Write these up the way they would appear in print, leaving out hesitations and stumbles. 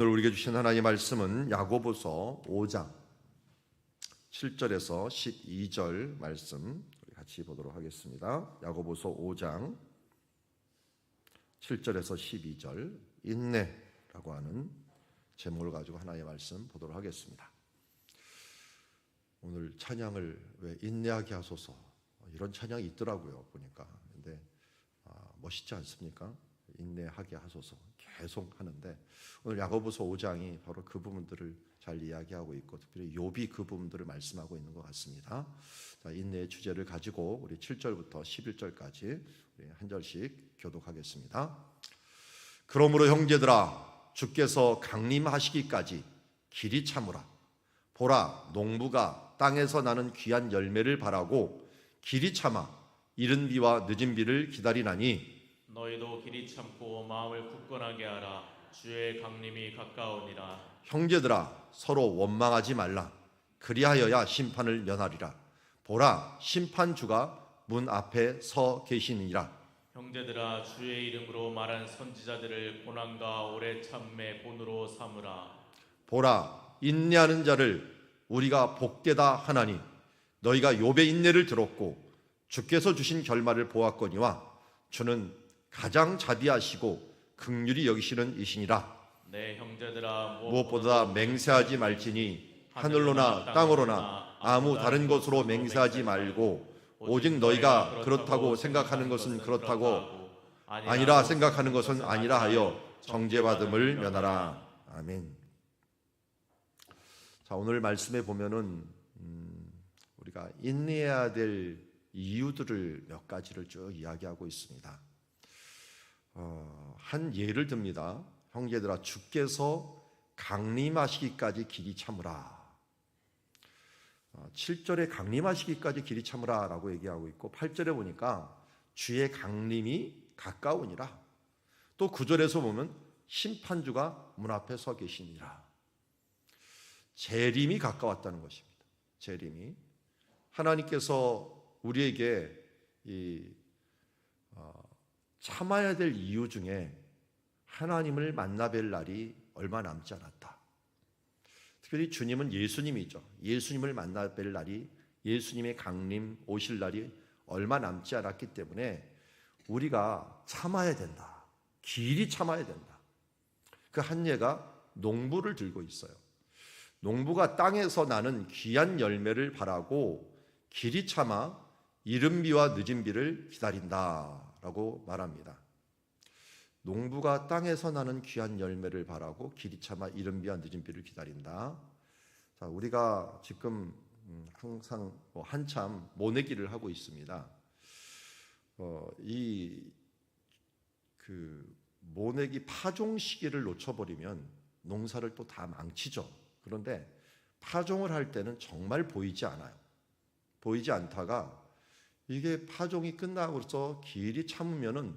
오늘 우리에게 주신 하나님의 말씀은 야고보서 5장 7절에서 12절 말씀 우리 같이 보도록 하겠습니다. 야고보서 5장 7절에서 12절 인내라고 하는 제목을 가지고 하나님의 말씀 보도록 하겠습니다. 오늘 찬양을 왜 인내하게 하소서 이런 찬양이 있더라고요. 보니까. 근데 멋있지 않습니까? 인내하게 하소서 계속 하는데 오늘 야고보서 5장이 바로 그 부분들을 잘 이야기하고 있고 특별히 욥이 그 부분들을 말씀하고 있는 것 같습니다. 자, 인내의 주제를 가지고 우리 7절부터 11절까지 우리 한 절씩 교독하겠습니다. 그러므로 형제들아 주께서 강림하시기까지 길이 참으라. 보라 농부가 땅에서 나는 귀한 열매를 바라고 길이 참아 이른 비와 늦은 비를 기다리나니 너희도 길이 참고 마음을 굳건하게 하라. 주의 강림이 가까우니라. 형제들아 서로 원망하지 말라. 그리하여야 심판을 면하리라. 보라 심판주가 문 앞에 서 계시니라. 형제들아 주의 이름으로 말한 선지자들을 고난과 오래 참매 본으로 삼으라. 보라 인내하는 자를 우리가 복되다 하나니 너희가 욥의 인내를 들었고 주께서 주신 결말을 보았거니와 주는 가장 자비하시고 긍휼히 여기시는 이시니라. 내 형제들아 무엇보다 맹세하지 말지니 하늘로나 땅으로나 아무 다른 것으로 맹세하지 말고 오직 너희가 그렇다고 생각하는 것은 그렇다고 아니라 생각하는 것은 아니라 하여 정죄받음을 면하라. 아멘. 자, 오늘 말씀에 보면은 우리가 인내해야 될 이유들을 몇 가지를 쭉 이야기하고 있습니다. 한 예를 듭니다. 형제들아 주께서 강림하시기까지 길이 참으라. 7절에 강림하시기까지 길이 참으라 라고 얘기하고 있고 8절에 보니까 주의 강림이 가까우니라. 또 9절에서 보면 심판주가 문 앞에 서 계시니라. 재림이 가까웠다는 것입니다. 재림이 하나님께서 우리에게 참아야 될 이유 중에 하나님을 만나 뵐 날이 얼마 남지 않았다. 특별히 주님은 예수님이죠. 예수님을 만나 뵐 날이 예수님의 강림 오실 날이 얼마 남지 않았기 때문에 우리가 참아야 된다. 길이 참아야 된다. 그 한 예가 농부를 들고 있어요. 농부가 땅에서 나는 귀한 열매를 바라고 길이 참아 이른 비와 늦은 비를 기다린다라고 말합니다. 농부가 땅에서 나는 귀한 열매를 바라고 길이 참아 이른 비와 늦은 비를 기다린다. 자, 우리가 지금 항상 한참 모내기를 하고 있습니다. 모내기 파종 시기를 놓쳐버리면 농사를 또 다 망치죠. 그런데 파종을 할 때는 정말 보이지 않아요. 보이지 않다가 이게 파종이 끝나고서 길이 참으면은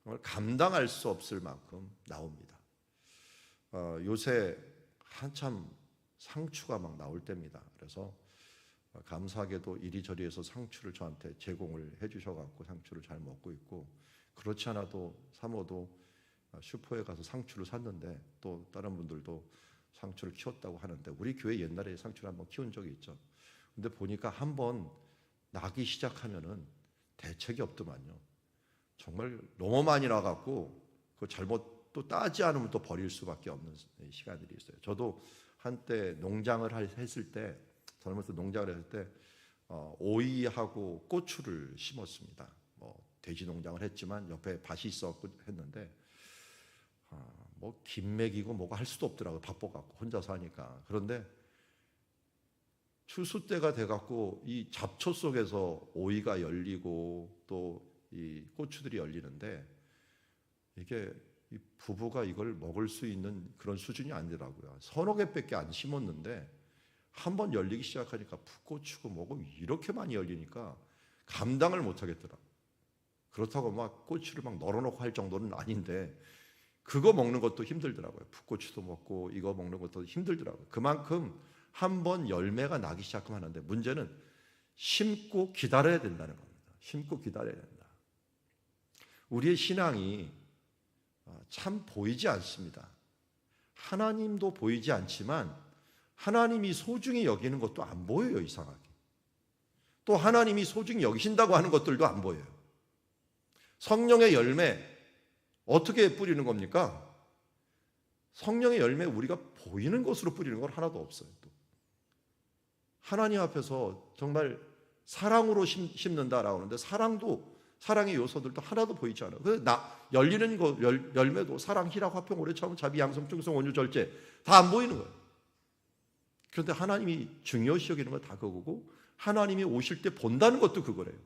정말 감당할 수 없을 만큼 나옵니다. 요새 한참 상추가 막 나올 때입니다. 그래서 감사하게도 이리저리 해서 상추를 저한테 제공을 해주셔갖고 상추를 잘 먹고 있고 그렇지 않아도 사모도 슈퍼에 가서 상추를 샀는데 또 다른 분들도 상추를 키웠다고 하는데 우리 교회 옛날에 상추를 한번 키운 적이 있죠. 근데 보니까 한번 나기 시작하면은 대책이 없더만요. 정말 너무 많이 나갖고 그 잘못 또 따지 않으면 또 버릴 수밖에 없는 시간들이 있어요. 저도 한때 농장을 했을 때 젊었을 때 농장을 했을 때 오이하고 고추를 심었습니다. 돼지 농장을 했지만 옆에 밭이 있었고 했는데 김 먹이고 뭐가 할 수도 없더라고요. 바빠갖고 혼자서 하니까. 그런데 추수 때가 돼갖고 이 잡초 속에서 오이가 열리고 또 이 고추들이 열리는데 이게 이 부부가 이걸 먹을 수 있는 그런 수준이 아니더라고요. 서너 개밖에 안 심었는데 한번 열리기 시작하니까 풋고추고 뭐고 이렇게 많이 열리니까 감당을 못 하겠더라고요. 그렇다고 막 고추를 막 널어놓고 할 정도는 아닌데 그거 먹는 것도 힘들더라고요. 풋고추도 먹고 이거 먹는 것도 힘들더라고요. 그만큼 한번 열매가 나기 시작하면 하는데 문제는 심고 기다려야 된다는 겁니다. 심고 기다려야 된다. 우리의 신앙이 참 보이지 않습니다. 하나님도 보이지 않지만 하나님이 소중히 여기는 것도 안 보여요, 이상하게. 또 하나님이 소중히 여기신다고 하는 것들도 안 보여요. 성령의 열매 어떻게 뿌리는 겁니까? 성령의 열매 우리가 보이는 것으로 뿌리는 건 하나도 없어요. 또 하나님 앞에서 정말 사랑으로 심는다라고 하는데 사랑의 요소들도 하나도 보이지 않아요. 그래서 열리는 거 열매도 사랑, 희락, 화평, 오래 참음, 자비, 양성, 충성, 온유, 절제 다 안 보이는 거예요. 그런데 하나님이 중요시 여기는 건 다 그거고 하나님이 오실 때 본다는 것도 그거래요.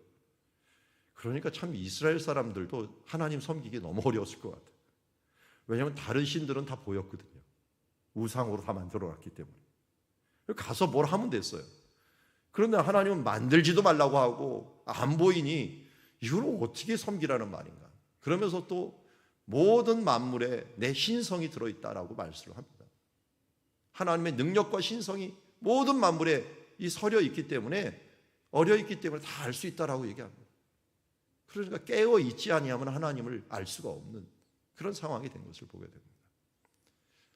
그러니까 참 이스라엘 사람들도 하나님 섬기기 너무 어려웠을 것 같아요. 왜냐하면 다른 신들은 다 보였거든요. 우상으로 다 만들어놨기 때문에. 가서 뭘 하면 됐어요. 그런데 하나님은 만들지도 말라고 하고 안 보이니 이걸 어떻게 섬기라는 말인가. 그러면서 또 모든 만물에 내 신성이 들어있다라고 말씀을 합니다. 하나님의 능력과 신성이 모든 만물에 이 서려 있기 때문에 어려 있기 때문에 다 알 수 있다라고 얘기합니다. 그러니까 깨어 있지 아니하면 하나님을 알 수가 없는 그런 상황이 된 것을 보게 됩니다.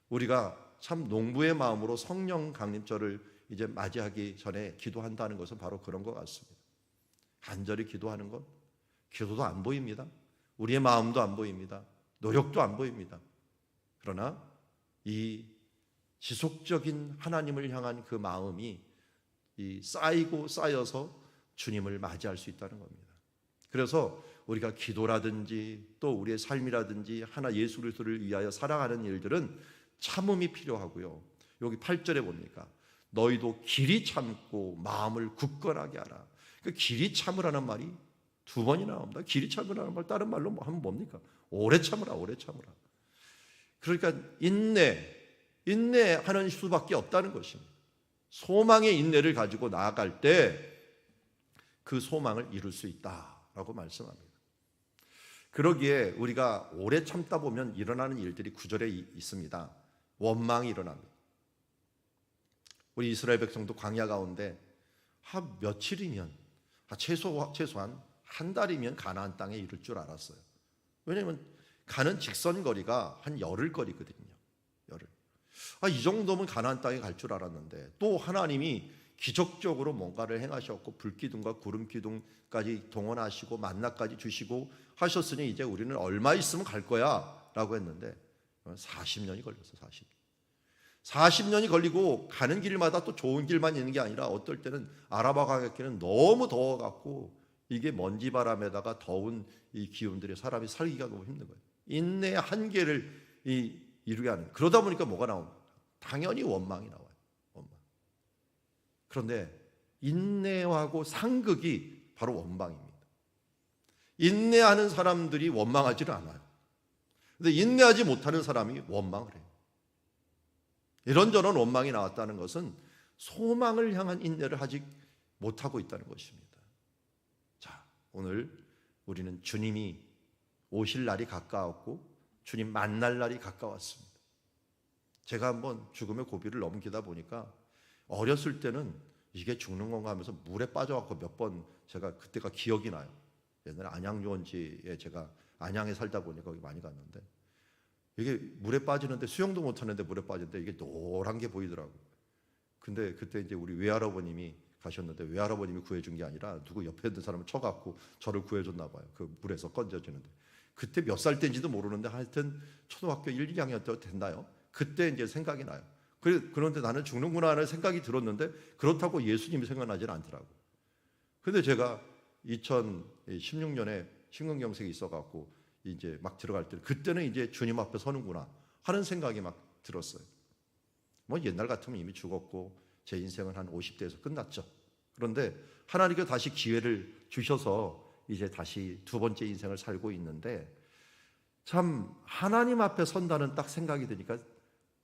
우리가 참 농부의 마음으로 성령 강림절을 이제 맞이하기 전에 기도한다는 것은 바로 그런 것 같습니다. 간절히 기도하는 것, 기도도 안 보입니다. 우리의 마음도 안 보입니다. 노력도 안 보입니다. 그러나 이 지속적인 하나님을 향한 그 마음이 쌓이고 쌓여서 주님을 맞이할 수 있다는 겁니다. 그래서 우리가 기도라든지 또 우리의 삶이라든지 하나 예수 그리스도를 위하여 살아가는 일들은 참음이 필요하고요. 여기 8절에 봅니까? 너희도 길이 참고 마음을 굳건하게 하라. 그 길이 참으라는 말이 두 번이나 나옵니다. 길이 참으라는 말 다른 말로 하면 뭡니까? 오래 참으라, 오래 참으라. 그러니까 인내하는 수밖에 없다는 것입니다. 소망의 인내를 가지고 나아갈 때 그 소망을 이룰 수 있다라고 말씀합니다. 그러기에 우리가 오래 참다 보면 일어나는 일들이 9절에 있습니다. 원망이 일어납니다. 우리 이스라엘 백성도 광야 가운데 며칠이면 최소한 한 달이면 가나안 땅에 이를 줄 알았어요. 왜냐하면 가는 직선 거리가 한 열흘 거리거든요. 열흘. 이 정도면 가나안 땅에 갈 줄 알았는데 또 하나님이 기적적으로 뭔가를 행하셨고 불기둥과 구름기둥까지 동원하시고 만나까지 주시고 하셨으니 이제 우리는 얼마 있으면 갈 거야 라고 했는데 40년이 걸렸어. 40년이 걸리고 가는 길마다 또 좋은 길만 있는 게 아니라 어떨 때는 아라바 광야길은 너무 더워갖고 이게 먼지바람에다가 더운 이 기운들에 사람이 살기가 너무 힘든 거예요. 인내의 한계를 이루게 하는. 그러다 보니까 뭐가 나옵니까? 당연히 원망이 나와요. 원망. 그런데 인내하고 상극이 바로 원망입니다. 인내하는 사람들이 원망하지는 않아요. 근데 인내하지 못하는 사람이 원망을 해요. 이런저런 원망이 나왔다는 것은 소망을 향한 인내를 하지 못하고 있다는 것입니다. 자, 오늘 우리는 주님이 오실 날이 가까웠고 주님 만날 날이 가까웠습니다. 제가 한번 죽음의 고비를 넘기다 보니까 어렸을 때는 이게 죽는 건가 하면서 물에 빠져갖고 몇 번 제가 그때가 기억이 나요. 옛날에 안양유원지에 제가 안양에 살다 보니까 거기 많이 갔는데 이게 물에 빠지는데 수영도 못하는데 물에 빠지는데 이게 노란 게 보이더라고요. 근데 그때 이제 우리 외할아버님이 가셨는데 외할아버님이 구해준 게 아니라 누구 옆에 있는 사람을 쳐갖고 저를 구해줬나 봐요. 그 물에서 건져지는데 그때 몇 살 때인지도 모르는데 하여튼 초등학교 1, 2학년 때 됐나요? 그때 이제 생각이 나요. 그런데 나는 죽는구나 하는 생각이 들었는데 그렇다고 예수님이 생각나지는 않더라고요. 근데 제가 2016년에 심근경색이 있어갖고 이제 막 들어갈 때 그때는 이제 주님 앞에 서는구나 하는 생각이 막 들었어요. 뭐 옛날 같으면 이미 죽었고 제 인생은 한 50대에서 끝났죠. 그런데 하나님께 다시 기회를 주셔서 이제 다시 두 번째 인생을 살고 있는데 참 하나님 앞에 선다는 딱 생각이 드니까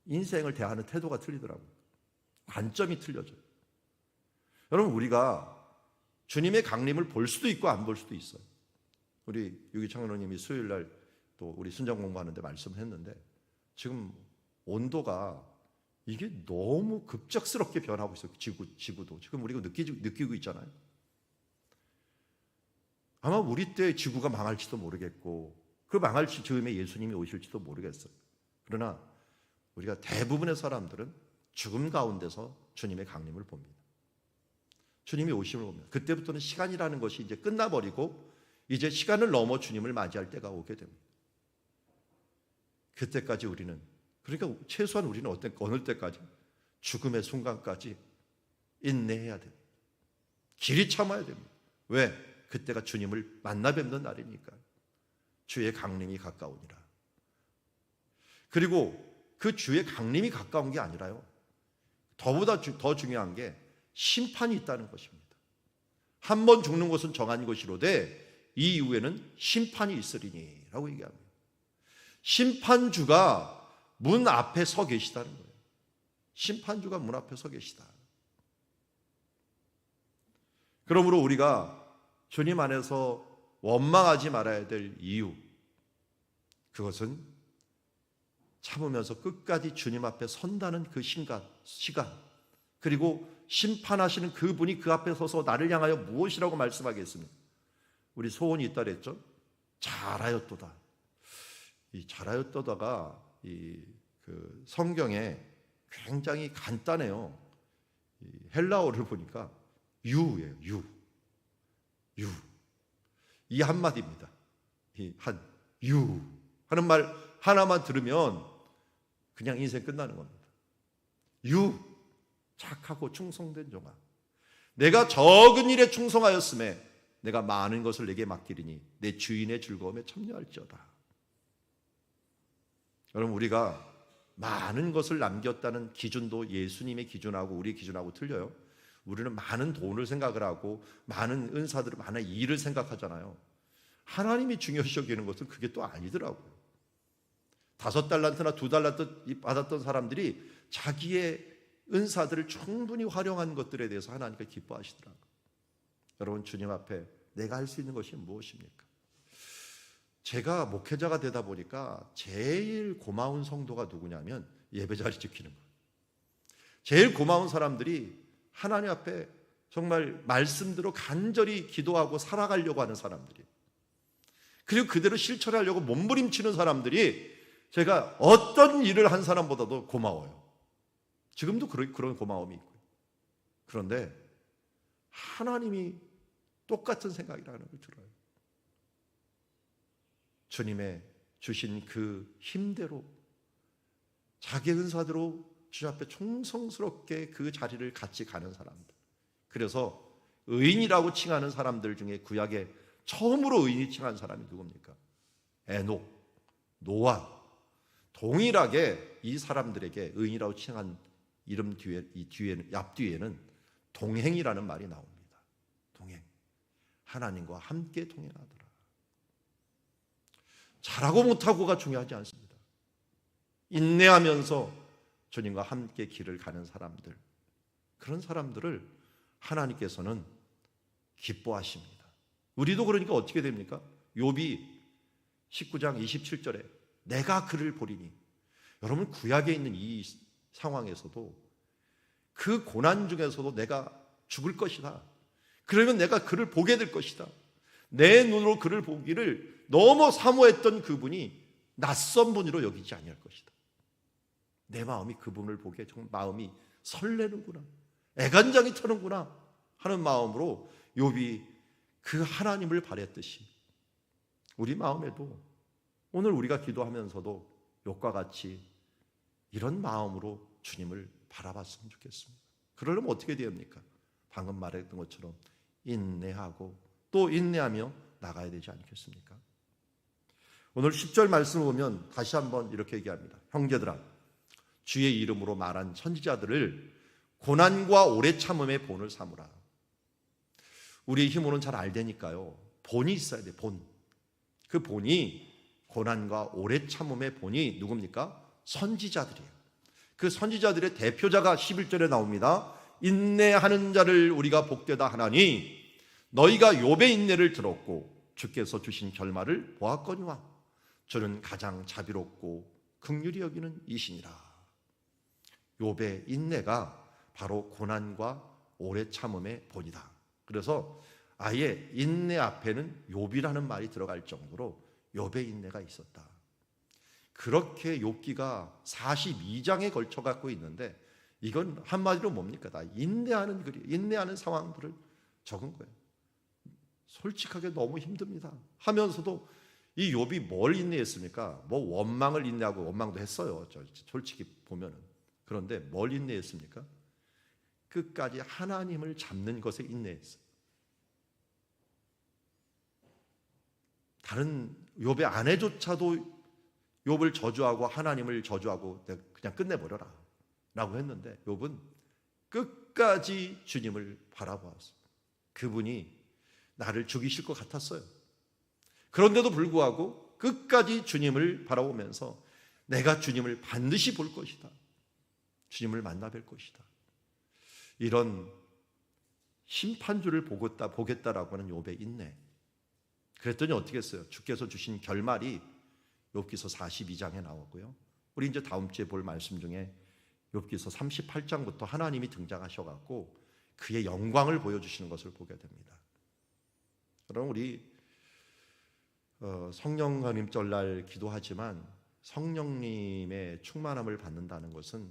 인생을 대하는 태도가 틀리더라고요. 관점이 틀려져요. 여러분 우리가 주님의 강림을 볼 수도 있고 안 볼 수도 있어요. 우리 유기창 의원님이 수요일 날 또 우리 순정 공부하는데 말씀을 했는데 지금 온도가 이게 너무 급작스럽게 변하고 있어요. 지구도 지금 우리가 느끼고 있잖아요. 아마 우리 때 지구가 망할지도 모르겠고 그 망할 즈음에 예수님이 오실지도 모르겠어요. 그러나 우리가 대부분의 사람들은 죽음 가운데서 주님의 강림을 봅니다. 주님이 오심을 봅니다. 그때부터는 시간이라는 것이 이제 끝나버리고 이제 시간을 넘어 주님을 맞이할 때가 오게 됩니다. 그때까지 우리는, 그러니까 최소한 우리는 어느 때까지? 죽음의 순간까지 인내해야 됩니다. 길이 참아야 됩니다. 왜? 그때가 주님을 만나 뵙는 날이니까. 주의 강림이 가까우니라. 그리고 그 주의 강림이 가까운 게 아니라요, 더보다 더 중요한 게 심판이 있다는 것입니다. 한 번 죽는 것은 정한 것이로되 이 이후에는 심판이 있으리니 라고 얘기합니다. 심판주가 문 앞에 서 계시다는 거예요. 심판주가 문 앞에 서 계시다. 그러므로 우리가 주님 안에서 원망하지 말아야 될 이유, 그것은 참으면서 끝까지 주님 앞에 선다는 그 시간, 그리고 심판하시는 그분이 그 앞에 서서 나를 향하여 무엇이라고 말씀하겠습니까? 우리 소원이 있다 그랬죠? 잘하였도다. 이 잘하였도다가 그 성경에 굉장히 간단해요. 이 헬라어를 보니까 유예요. 유. 이 한마디입니다. 유 하는 말 하나만 들으면 그냥 인생 끝나는 겁니다. 유, 착하고 충성된 종아, 내가 적은 일에 충성하였음에 내가 많은 것을 내게 맡기리니 내 주인의 즐거움에 참여할지어다. 여러분, 우리가 많은 것을 남겼다는 기준도 예수님의 기준하고 우리 기준하고 틀려요. 우리는 많은 돈을 생각을 하고 많은 은사들을, 많은 일을 생각하잖아요. 하나님이 중요시 여기는 것은 그게 또 아니더라고요. 5달란트나 2달란트 받았던 사람들이 자기의 은사들을 충분히 활용한 것들에 대해서 하나님께 기뻐하시더라고요. 여러분, 주님 앞에 내가 할 수 있는 것이 무엇입니까? 제가 목회자가 되다 보니까 제일 고마운 성도가 누구냐면 예배자리 지키는 거예요. 제일 고마운 사람들이 하나님 앞에 정말 말씀대로 간절히 기도하고 살아가려고 하는 사람들이, 그리고 그대로 실천하려고 몸부림치는 사람들이 제가 어떤 일을 한 사람보다도 고마워요. 지금도 그런 고마움이 있고요. 그런데 하나님이 똑같은 생각이라는 걸 들어요. 주님의 주신 그 힘대로 자기 은사대로 주 앞에 충성스럽게 그 자리를 같이 가는 사람들. 그래서 의인이라고 칭하는 사람들 중에 구약에 처음으로 의인이 칭한 사람이 누굽니까? 에녹, 노아. 동일하게 이 사람들에게 의인이라고 칭한 이름 뒤에, 앞뒤에는 동행이라는 말이 나옵니다. 동행. 하나님과 함께 동행하더라. 잘하고 못하고가 중요하지 않습니다. 인내하면서 주님과 함께 길을 가는 사람들, 그런 사람들을 하나님께서는 기뻐하십니다. 우리도 그러니까 어떻게 됩니까? 욥이 19장 27절에 내가 그를 보리니, 여러분, 구약에 있는 이 상황에서도 그 고난 중에서도 내가 죽을 것이다. 그러면 내가 그를 보게 될 것이다. 내 눈으로 그를 보기를 너무 사모했던 그분이 낯선 분으로 여기지 아니할 것이다. 내 마음이 그분을 보기에 정말 마음이 설레는구나, 애간장이 터는구나 하는 마음으로 욥이 그 하나님을 바랬듯이 우리 마음에도 오늘 우리가 기도하면서도 욥과 같이 이런 마음으로 주님을 바라봤으면 좋겠습니다. 그러려면 어떻게 됩니까? 방금 말했던 것처럼 인내하고 또 인내하며 나가야 되지 않겠습니까? 오늘 10절 말씀을 보면 다시 한번 이렇게 얘기합니다. 형제들아, 주의 이름으로 말한 선지자들을 고난과 오래 참음의 본을 삼으라. 우리의 힘으로는 잘 알되니까요, 본이 있어야 돼. 본. 그 본이, 고난과 오래 참음의 본이 누굽니까? 선지자들이에요. 그 선지자들의 대표자가 11절에 나옵니다. 인내하는 자를 우리가 복되다 하나니 너희가 욥의 인내를 들었고 주께서 주신 결말을 보았거니와 저는 가장 자비롭고 긍휼히 여기는 이시니라. 욥의 인내가 바로 고난과 오래 참음의 본이다. 그래서 아예 인내 앞에는 욥이라는 말이 들어갈 정도로 욥의 인내가 있었다. 그렇게 욥기가 42장에 걸쳐 갖고 있는데 이건 한마디로 뭡니까? 다 인내하는 글이, 인내하는 상황들을 적은 거예요. 솔직하게 너무 힘듭니다. 하면서도 이 욥이 뭘 인내했습니까? 뭐 원망을 인내하고 원망도 했어요. 솔직히 보면은. 그런데 뭘 인내했습니까? 끝까지 하나님을 잡는 것에 인내했어요. 다른 욥의 아내조차도 욥을 저주하고 하나님을 저주하고 그냥 끝내버려라 라고 했는데 욥은 끝까지 주님을 바라보았어요. 그분이 나를 죽이실 것 같았어요. 그런데도 불구하고 끝까지 주님을 바라보면서 내가 주님을 반드시 볼 것이다. 주님을 만나 뵐 것이다. 이런 심판주를 보겠다라고 하는 욥의 인내. 그랬더니 어떻게 했어요? 주께서 주신 결말이 욥기서 42장에 나오고요. 우리 이제 다음 주에 볼 말씀 중에 욥기서 38장부터 하나님이 등장하셔갖고 그의 영광을 보여주시는 것을 보게 됩니다. 그럼 우리 성령 강림절날 기도하지만 성령님의 충만함을 받는다는 것은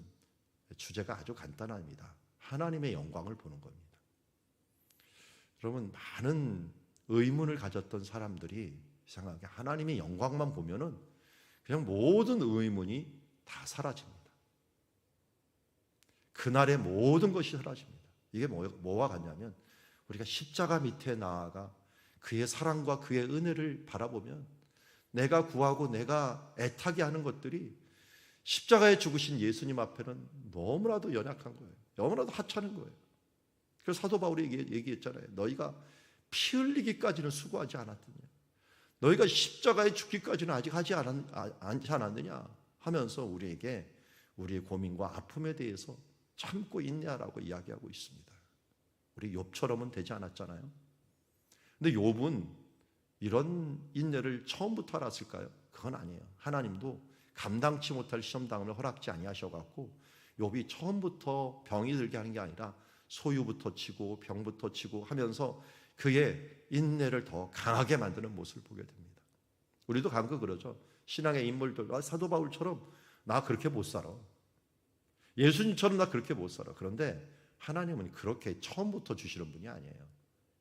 주제가 아주 간단합니다. 하나님의 영광을 보는 겁니다. 여러분, 많은 의문을 가졌던 사람들이 이상하게 하나님의 영광만 보면은 그냥 모든 의문이 다 사라집니다. 그날의 모든 것이 사라집니다. 이게 뭐와 같냐면 우리가 십자가 밑에 나아가 그의 사랑과 그의 은혜를 바라보면 내가 구하고 내가 애타게 하는 것들이 십자가에 죽으신 예수님 앞에는 너무나도 연약한 거예요. 너무나도 하찮은 거예요. 그래서 사도 바울이 얘기했잖아요. 너희가 피 흘리기까지는 수고하지 않았느냐, 너희가 십자가에 죽기까지는 아직 하지 않았느냐 하면서 우리에게 우리의 고민과 아픔에 대해서 참고 인내하라고 이야기하고 있습니다. 우리 욥처럼은 되지 않았잖아요. 근데 욥은 이런 인내를 처음부터 알았을까요? 그건 아니에요. 하나님도 감당치 못할 시험당함을 허락지 아니하셔갖고 욥이 처음부터 병이 들게 하는 게 아니라 소유부터 치고 병부터 치고 하면서 그의 인내를 더 강하게 만드는 모습을 보게 됩니다. 우리도 가끔 그러죠. 신앙의 인물들, 사도 바울처럼 나 그렇게 못 살아, 예수님처럼 나 그렇게 못 살아. 그런데 하나님은 그렇게 처음부터 주시는 분이 아니에요.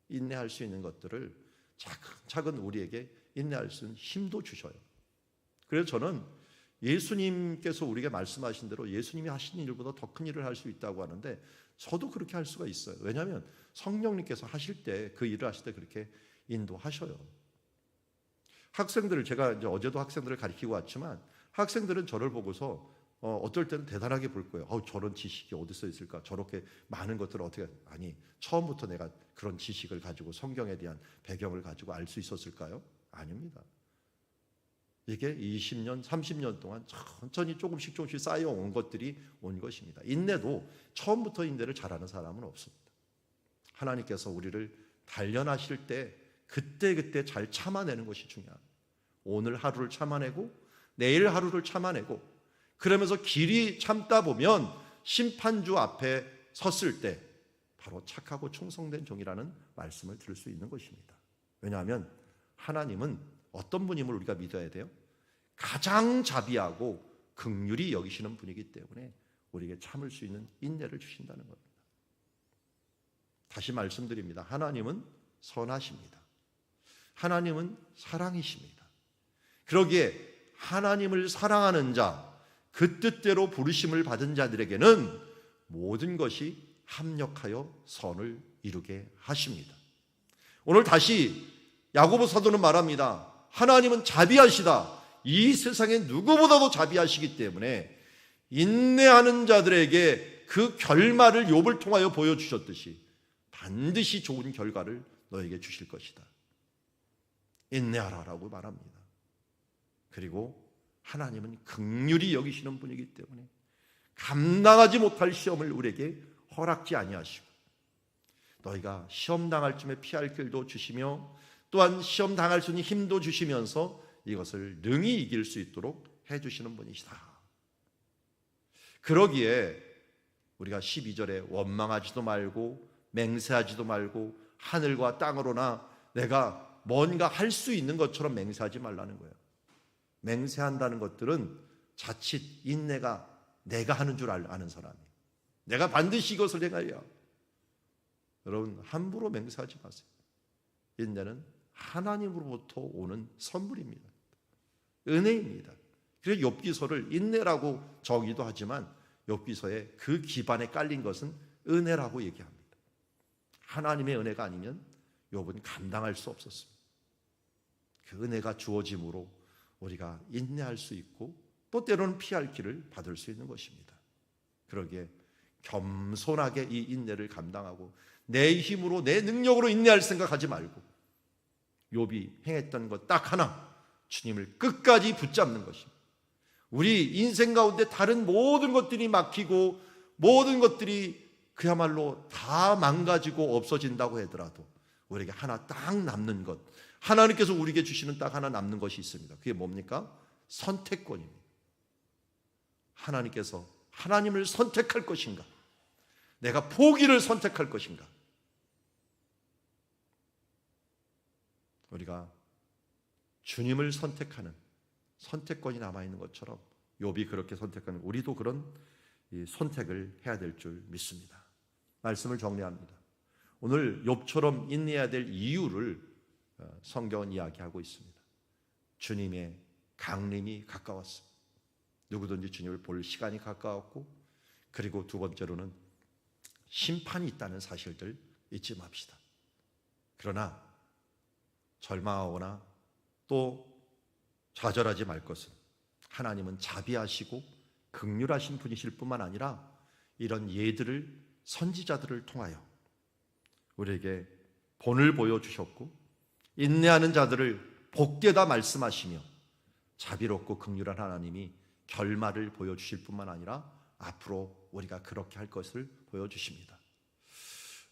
인내할 수 있는 것들을 차근차근 우리에게 인내할 수 있는 힘도 주셔요. 그래서 저는 예수님께서 우리에게 말씀하신 대로 예수님이 하신 일보다 더 큰 일을 할 수 있다고 하는데 저도 그렇게 할 수가 있어요. 왜냐하면 성령님께서 하실 때, 그 일을 하실 때 그렇게 인도하셔요. 학생들을, 제가 이제 어제도 학생들을 가르치고 왔지만 학생들은 저를 보고서 어떨 때는 대단하게 볼 거예요. 저런 지식이 어디서 있을까? 저렇게 많은 것들을 어떻게, 아니 처음부터 내가 그런 지식을 가지고 성경에 대한 배경을 가지고 알 수 있었을까요? 아닙니다. 이게 20년, 30년 동안 천천히 조금씩 쌓여온 것들이 온 것입니다. 인내도 처음부터 인내를 잘하는 사람은 없습니다. 하나님께서 우리를 단련하실 때 그때 잘 참아내는 것이 중요합니다. 오늘 하루를 참아내고 내일 하루를 참아내고 그러면서 길이 참다 보면 심판주 앞에 섰을 때 바로 착하고 충성된 종이라는 말씀을 들을 수 있는 것입니다. 왜냐하면 하나님은 어떤 분임을 우리가 믿어야 돼요? 가장 자비하고 긍휼히 여기시는 분이기 때문에 우리에게 참을 수 있는 인내를 주신다는 겁니다. 다시 말씀드립니다. 하나님은 선하십니다. 하나님은 사랑이십니다. 그러기에 하나님을 사랑하는 자, 그 뜻대로 부르심을 받은 자들에게는 모든 것이 합력하여 선을 이루게 하십니다. 오늘 다시 야고보 사도는 말합니다. 하나님은 자비하시다. 이 세상에 누구보다도 자비하시기 때문에 인내하는 자들에게 그 결말을 욥을 통하여 보여주셨듯이 반드시 좋은 결과를 너에게 주실 것이다. 인내하라라고 말합니다. 그리고 하나님은 긍휼히 여기시는 분이기 때문에 감당하지 못할 시험을 우리에게 허락지 아니하시고 너희가 시험 당할 쯤에 피할 길도 주시며 또한 시험 당할 수 있는 힘도 주시면서 이것을 능히 이길 수 있도록 해주시는 분이시다. 그러기에 우리가 12절에 원망하지도 말고 맹세하지도 말고 하늘과 땅으로나 내가 뭔가 할 수 있는 것처럼 맹세하지 말라는 거예요. 맹세한다는 것들은 자칫 인내가 내가 하는 줄 아는 사람이에요. 내가 반드시 이것을 행하여. 여러분, 함부로 맹세하지 마세요. 인내는 하나님으로부터 오는 선물입니다. 은혜입니다. 그래서 욥기서를 인내라고 정의도 하지만 욥기서의 그 기반에 깔린 것은 은혜라고 얘기합니다. 하나님의 은혜가 아니면 욥은 감당할 수 없었습니다. 그 은혜가 주어짐으로 우리가 인내할 수 있고 또 때로는 피할 길을 받을 수 있는 것입니다. 그러기에 겸손하게 이 인내를 감당하고 내 힘으로 내 능력으로 인내할 생각하지 말고 욥이 행했던 것 딱 하나, 주님을 끝까지 붙잡는 것입니다. 우리 인생 가운데 다른 모든 것들이 막히고 모든 것들이 그야말로 다 망가지고 없어진다고 하더라도 우리에게 하나 딱 남는 것, 하나님께서 우리에게 주시는 딱 하나 남는 것이 있습니다. 그게 뭡니까? 선택권입니다. 하나님께서 하나님을 선택할 것인가? 내가 포기를 선택할 것인가? 우리가 주님을 선택하는 선택권이 남아있는 것처럼 욥이 그렇게 선택하는 우리도 그런 선택을 해야 될 줄 믿습니다. 말씀을 정리합니다. 오늘 욥처럼 인내해야 될 이유를 성경은 이야기하고 있습니다. 주님의 강림이 가까웠습니다. 누구든지 주님을 볼 시간이 가까웠고, 그리고 두 번째로는 심판이 있다는 사실들 잊지 맙시다. 그러나 절망하거나 또 좌절하지 말 것은 하나님은 자비하시고 긍휼하신 분이실 뿐만 아니라 이런 예들을 선지자들을 통하여 우리에게 본을 보여주셨고 인내하는 자들을 복되다 말씀하시며 자비롭고 긍휼한 하나님이 결말을 보여주실 뿐만 아니라 앞으로 우리가 그렇게 할 것을 보여주십니다.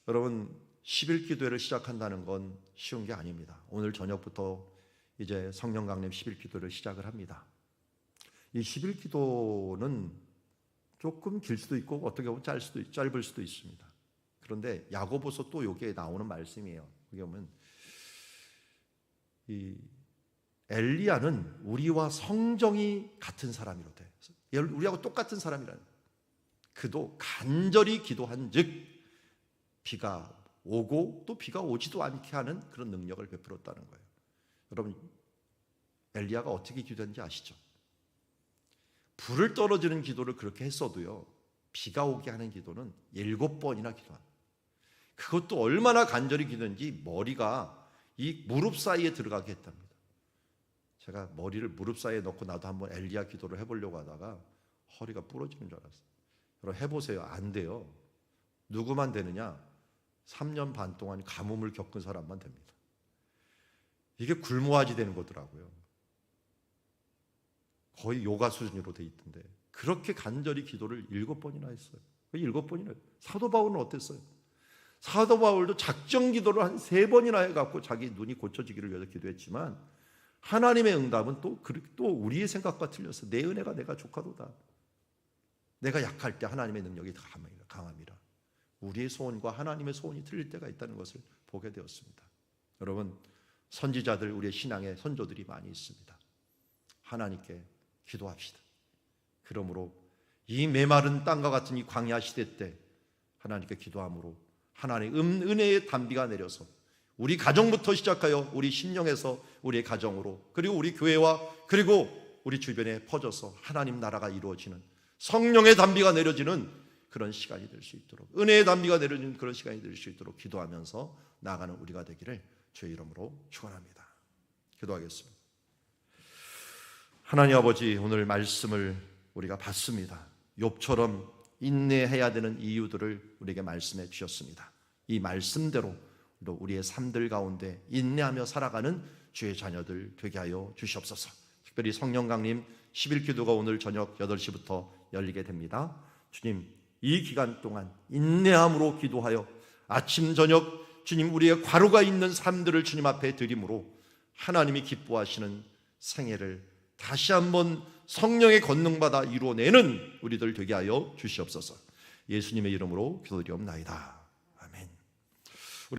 여러분, 10일기도회를 시작한다는 건 쉬운 게 아닙니다. 오늘 저녁부터 이제 성령 강림 10일기도를 시작을 합니다. 이 10일기도는 조금 길 수도 있고 어떻게 보면 짧을 수도 있습니다. 그런데 야고보서 또 여기에 나오는 말씀이에요. 여기 보면 이 엘리야는 우리와 성정이 같은 사람이로되, 우리하고 똑같은 사람이라는, 그도 간절히 기도한즉 비가 오고 또 비가 오지도 않게 하는 그런 능력을 베풀었다는 거예요. 여러분, 엘리야가 어떻게 기도했는지 아시죠? 불을 떨어지는 기도를 그렇게 했어도요, 비가 오게 하는 기도는 7번이나 기도합니다. 그것도 얼마나 간절히 기도했는지 머리가 이 무릎 사이에 들어가게 했답니다. 제가 머리를 무릎 사이에 넣고 나도 한번 엘리야 기도를 해보려고 하다가 허리가 부러지는 줄 알았어요. 여러분, 해보세요. 안 돼요. 누구만 되느냐? 3년 반 동안 가뭄을 겪은 사람만 됩니다. 이게 굴무화지 되는 거더라고요. 거의 요가 수준으로 돼 있던데 그렇게 간절히 기도를 7번이나 했어요. 7번이나. 사도 바울은 어땠어요? 사도 바울도 작정 기도를 한 3번이나 해갖고 자기 눈이 고쳐지기를 위해서 기도했지만 하나님의 응답은 또 우리의 생각과 틀려서 내 은혜가 내가 족하도다. 내가 약할 때 하나님의 능력이 강함이라. 우리의 소원과 하나님의 소원이 틀릴 때가 있다는 것을 보게 되었습니다. 여러분, 선지자들, 우리의 신앙의 선조들이 많이 있습니다. 하나님께 기도합시다. 그러므로 이 메마른 땅과 같은 이 광야 시대 때 하나님께 기도함으로 하나님의 은혜의 단비가 내려서 우리 가정부터 시작하여 우리 심령에서 우리의 가정으로, 그리고 우리 교회와 그리고 우리 주변에 퍼져서 하나님 나라가 이루어지는, 성령의 단비가 내려지는 그런 시간이 될 수 있도록, 은혜의 단비가 내려지는 그런 시간이 될 수 있도록 기도하면서 나아가는 우리가 되기를 주의 이름으로 축원합니다. 기도하겠습니다. 하나님 아버지, 오늘 말씀을 우리가 봤습니다. 욥처럼 인내해야 되는 이유들을 우리에게 말씀해 주셨습니다. 이 말씀대로 우리의 삶들 가운데 인내하며 살아가는 주의 자녀들 되게 하여 주시옵소서. 특별히 성령 강림 10일기도가 오늘 저녁 8시부터 열리게 됩니다. 주님, 이 기간 동안 인내함으로 기도하여 아침 저녁 주님 우리의 과로가 있는 삶들을 주님 앞에 드림으로 하나님이 기뻐하시는 생애를 다시 한번 성령의 권능받아 이루어내는 우리들 되게 하여 주시옵소서. 예수님의 이름으로 기도드리옵나이다.